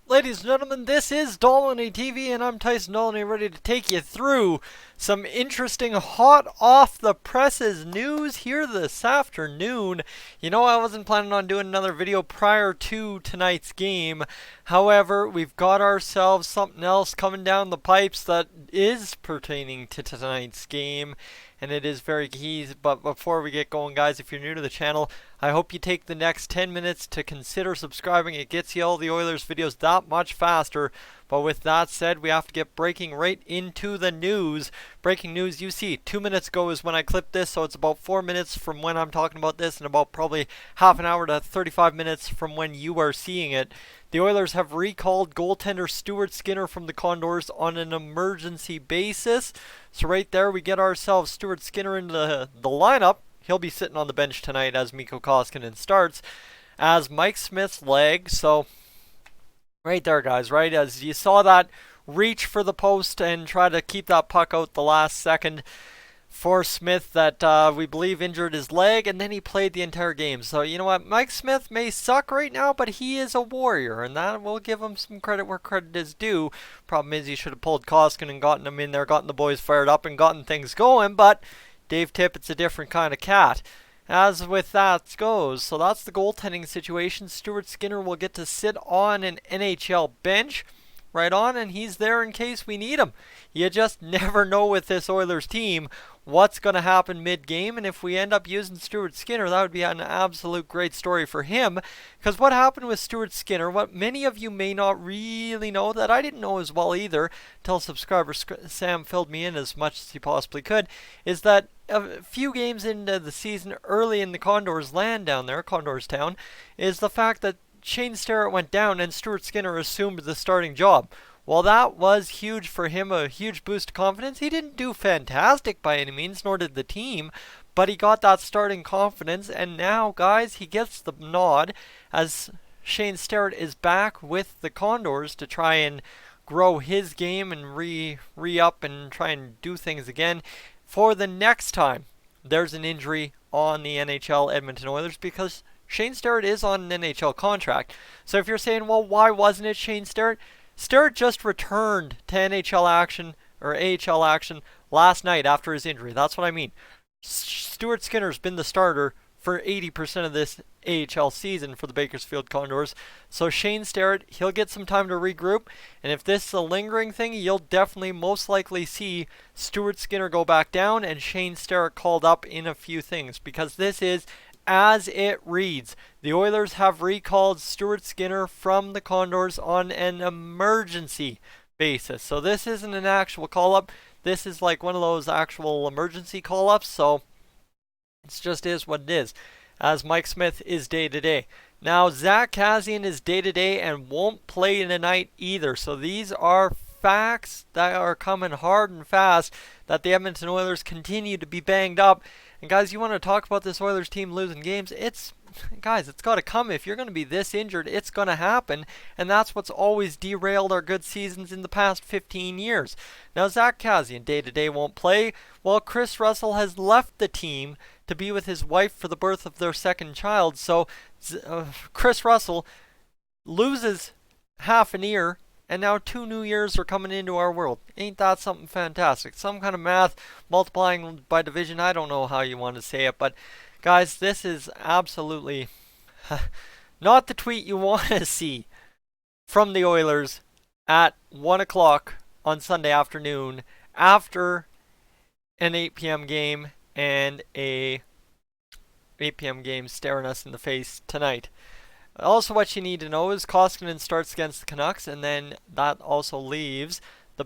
Ladies and gentlemen, this is Dolynny TV, and I'm Tyson Dolynny, ready to take you through some interesting hot off the presses news here this afternoon. You know, I wasn't planning on doing another video prior to tonight's game. However, we've got ourselves something else coming down the pipes that is pertaining to tonight's game, and it is very key. But before we get going, guys, if you're new to the channel, I hope you take the next 10 minutes to consider subscribing. It gets you all the Oilers videos that much faster. But with that said, we have to get breaking right into the news. Breaking news, you see, 2 minutes ago is when I clipped this, so it's about 4 minutes from when I'm talking about this, and about probably half an hour to 35 minutes from when you are seeing it. The Oilers have recalled goaltender Stuart Skinner from the Condors on an emergency basis. So right there, we get ourselves Stuart Skinner into the lineup. He'll be sitting on the bench tonight as Mikko Koskinen starts as Mike Smith's leg. So right there, guys, right as you saw that reach for the post and try to keep that puck out the last second for Smith that we believe injured his leg, and then he played the entire game. So you know what, Mike Smith may suck right now, but he is a warrior, and that will give him some credit where credit is due. Problem is, he should have pulled Koskinen and gotten him in there, gotten the boys fired up, and gotten things going, but Dave Tippett's a different kind of cat. As with that goes, so that's the goaltending situation. Stuart Skinner will get to sit on an NHL bench right on, and he's there in case we need him. You just never know with this Oilers team what's going to happen mid-game, and if we end up using Stuart Skinner, that would be an absolute great story for him. Because what happened with Stuart Skinner, what many of you may not really know, that I didn't know as well either, until subscriber Sam filled me in as much as he possibly could, is that a few games into the season, early in the Condors land down there, Condors town, is the fact that Shane Starrett went down and Stuart Skinner assumed the starting job. Well, that was huge for him, a huge boost of confidence. He didn't do fantastic by any means, nor did the team, but he got that starting confidence, and now, guys, he gets the nod as Shane Starrett is back with the Condors to try and grow his game and re-up and try and do things again for the next time there's an injury on the NHL Edmonton Oilers, because Shane Starrett is on an NHL contract. So if you're saying, well, why wasn't it Shane Starrett? Starrett just returned to NHL action, or AHL action, last night after his injury. That's what I mean. Stuart Skinner's been the starter for 80% of this AHL season for the Bakersfield Condors. So Shane Starrett, he'll get some time to regroup. And if this is a lingering thing, you'll definitely most likely see Stuart Skinner go back down and Shane Starrett called up in a few things. Because this is as it reads. The Oilers have recalled Stuart Skinner from the Condors on an emergency basis. So this isn't an actual call-up. This is like one of those actual emergency call-ups. So it just is what it is, as Mike Smith is day-to-day. Now, Zack Kassian is day-to-day and won't play tonight either. So these are facts that are coming hard and fast, that the Edmonton Oilers continue to be banged up. And guys, you want to talk about this Oilers team losing games? Guys, it's got to come. If you're going to be this injured, it's going to happen. And that's what's always derailed our good seasons in the past 15 years. Now, Zack Kassian day-to-day won't play, while Kris Russell has left the team to be with his wife for the birth of their second child. So Kris Russell loses half an ear, and now 2 new ears are coming into our world. Ain't that something fantastic? Some kind of math, multiplying by division. I don't know how you want to say it, but guys, this is absolutely not the tweet you want to see from the Oilers at 1 o'clock on Sunday afternoon after an 8 p.m. game and a 8 p.m. game staring us in the face tonight. Also, what you need to know is Koskinen starts against the Canucks, and then that also leaves the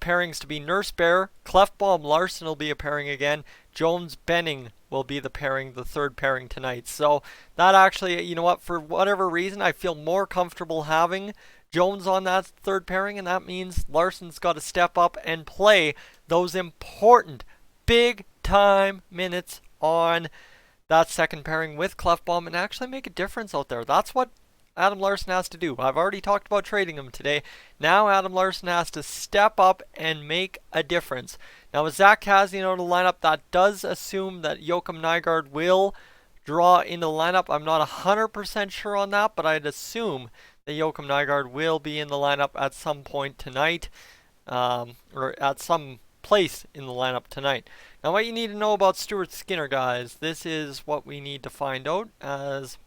pairings to be Nurse Bear, Clefbaum Larson will be a pairing again, Jones Benning will be the pairing, the third pairing tonight. So that actually, you know what, for whatever reason, I feel more comfortable having Jones on that third pairing, and that means Larson's got to step up and play those important big time minutes on that second pairing with Clefbaum and actually make a difference out there. That's what Adam Larsson has to do. I've already talked about trading him today. Now Adam Larsson has to step up and make a difference. Now with Zack Kassian out of the lineup, that does assume that Joakim Nygard will draw into the lineup. I'm not 100% sure on that, but I'd assume that Joakim Nygard will be in the lineup at some point tonight, or at some place in the lineup tonight. Now, what you need to know about Stuart Skinner, guys, this is what we need to find out, as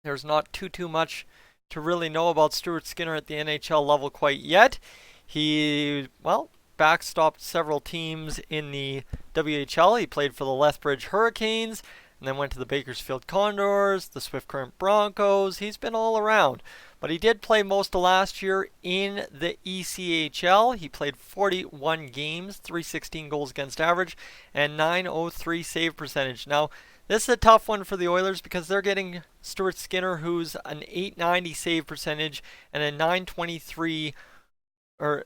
there's not too much to really know about Stuart Skinner at the NHL level quite yet. He, well, backstopped several teams in the WHL. He played for the Lethbridge Hurricanes, and then went to the Bakersfield Condors, the Swift Current Broncos. He's been all around. But he did play most of last year in the ECHL. He played 41 games, 316 goals against average, and 903 save percentage. Now, this is a tough one for the Oilers because they're getting Stuart Skinner, who's an 890 save percentage and a 923, or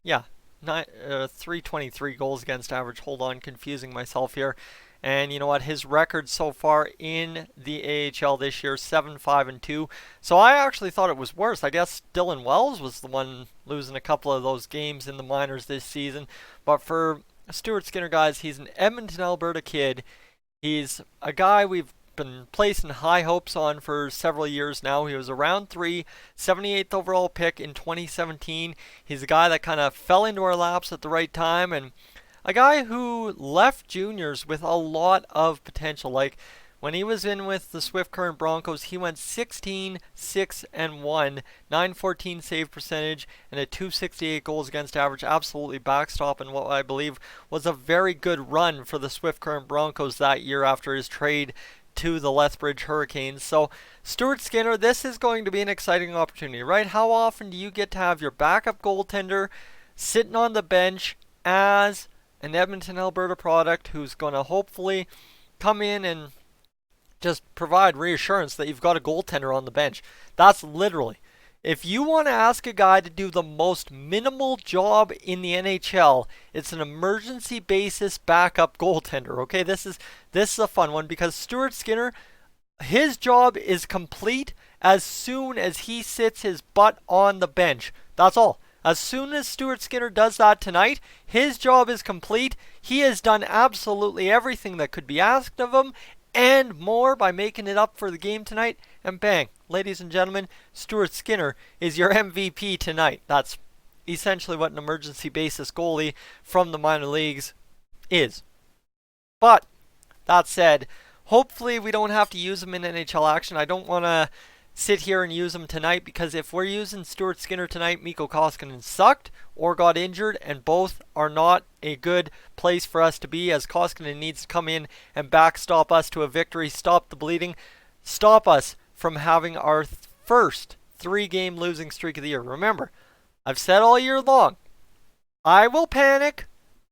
yeah, 323 goals against average. Hold on, confusing myself here. And you know what? His record so far in the AHL this year, 7-5-2. So I actually thought it was worse. I guess Dylan Wells was the one losing a couple of those games in the minors this season. But for Stuart Skinner, guys, he's an Edmonton, Alberta kid. He's a guy we've been placing high hopes on for several years now. He was a round 3, 78th overall pick in 2017. He's a guy that kind of fell into our laps at the right time, and a guy who left juniors with a lot of potential. Like when he was in with the Swift Current Broncos, he went 16-6-1, 914 save percentage, and a 268 goals against average, absolutely backstopping what I believe was a very good run for the Swift Current Broncos that year after his trade to the Lethbridge Hurricanes. So Stuart Skinner, this is going to be an exciting opportunity, right? How often do you get to have your backup goaltender sitting on the bench as an Edmonton, Alberta product who's going to hopefully come in and just provide reassurance that you've got a goaltender on the bench? That's literally, if you want to ask a guy to do the most minimal job in the NHL, it's an emergency basis backup goaltender. Okay, this is a fun one because Stuart Skinner, his job is complete as soon as he sits his butt on the bench. That's all. As soon as Stuart Skinner does that tonight, his job is complete. He has done absolutely everything that could be asked of him and more by making it up for the game tonight. And bang, ladies and gentlemen, Stuart Skinner is your MVP tonight. That's essentially what an emergency basis goalie from the minor leagues is. But that said, hopefully we don't have to use him in NHL action. I don't want to sit here and use him tonight, because if we're using Stuart Skinner tonight, Mikko Koskinen sucked or got injured, and both are not a good place for us to be, as Koskinen needs to come in and backstop us to a victory, stop the bleeding, stop us from having our first 3-game losing streak of the year. Remember, I've said all year long, I will panic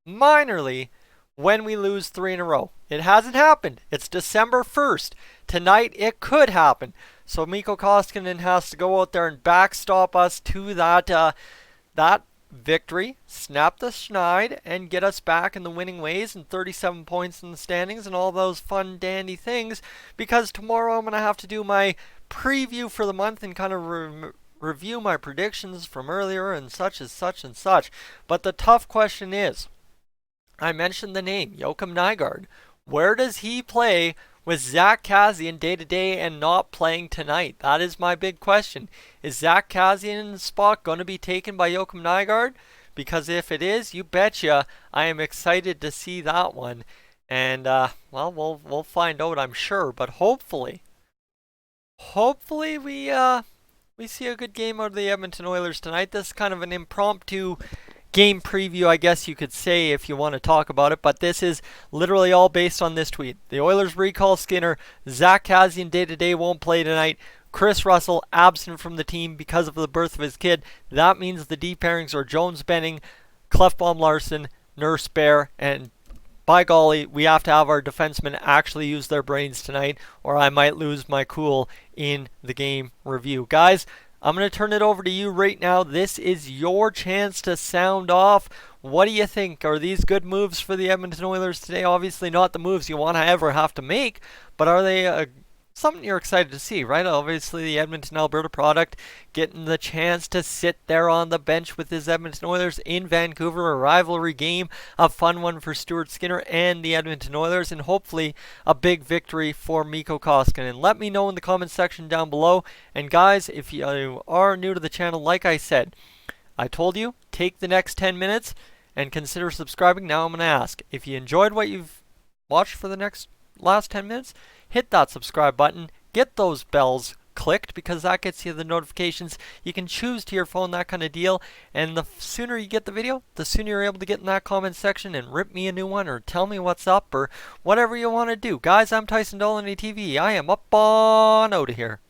minorly when we lose 3 in a row. It hasn't happened. It's December 1st. Tonight it could happen. So Mikko Koskinen has to go out there and backstop us to that victory, snap the schneid, and get us back in the winning ways and 37 points in the standings and all those fun dandy things, because tomorrow I'm going to have to do my preview for the month and kind of review my predictions from earlier and such as such and such. But the tough question is, I mentioned the name, Joakim Nygard. Where does he play with Zack Kassian day-to-day and not playing tonight? That is my big question. Is Zack Kassian's spot going to be taken by Joakim Nygard? Because if it is, you betcha I am excited to see that one. And, well, we'll find out, I'm sure. But hopefully we see a good game out of the Edmonton Oilers tonight. This is kind of an impromptu game preview, I guess you could say, if you want to talk about it, but this is literally all based on this tweet. The Oilers recall Skinner. Zack Kassian day-to-day won't play tonight. Kris Russell absent from the team because of the birth of his kid. That means the D pairings are Jones Benning, Clefbaum Larson, Nurse Bear, and by golly, we have to have our defensemen actually use their brains tonight, or I might lose my cool in the game review. Guys, I'm going to turn it over to you right now. This is your chance to sound off. What do you think? Are these good moves for the Edmonton Oilers today? Obviously not the moves you want to ever have to make, but are they a something you're excited to see, right? Obviously, the Edmonton, Alberta product getting the chance to sit there on the bench with his Edmonton Oilers in Vancouver, a rivalry game, a fun one for Stuart Skinner and the Edmonton Oilers, and hopefully a big victory for Mikko Koskinen. Let me know in the comments section down below. And guys, if you are new to the channel, like I said, I told you, take the next 10 minutes and consider subscribing. Now I'm going to ask, if you enjoyed what you've watched for the last 10 minutes, hit that subscribe button, get those bells clicked because that gets you the notifications. You can choose to your phone, that kind of deal. And the sooner you get the video, the sooner you're able to get in that comment section and rip me a new one or tell me what's up or whatever you want to do. Guys, I'm Tyson Dolynny TV. I am up on out of here.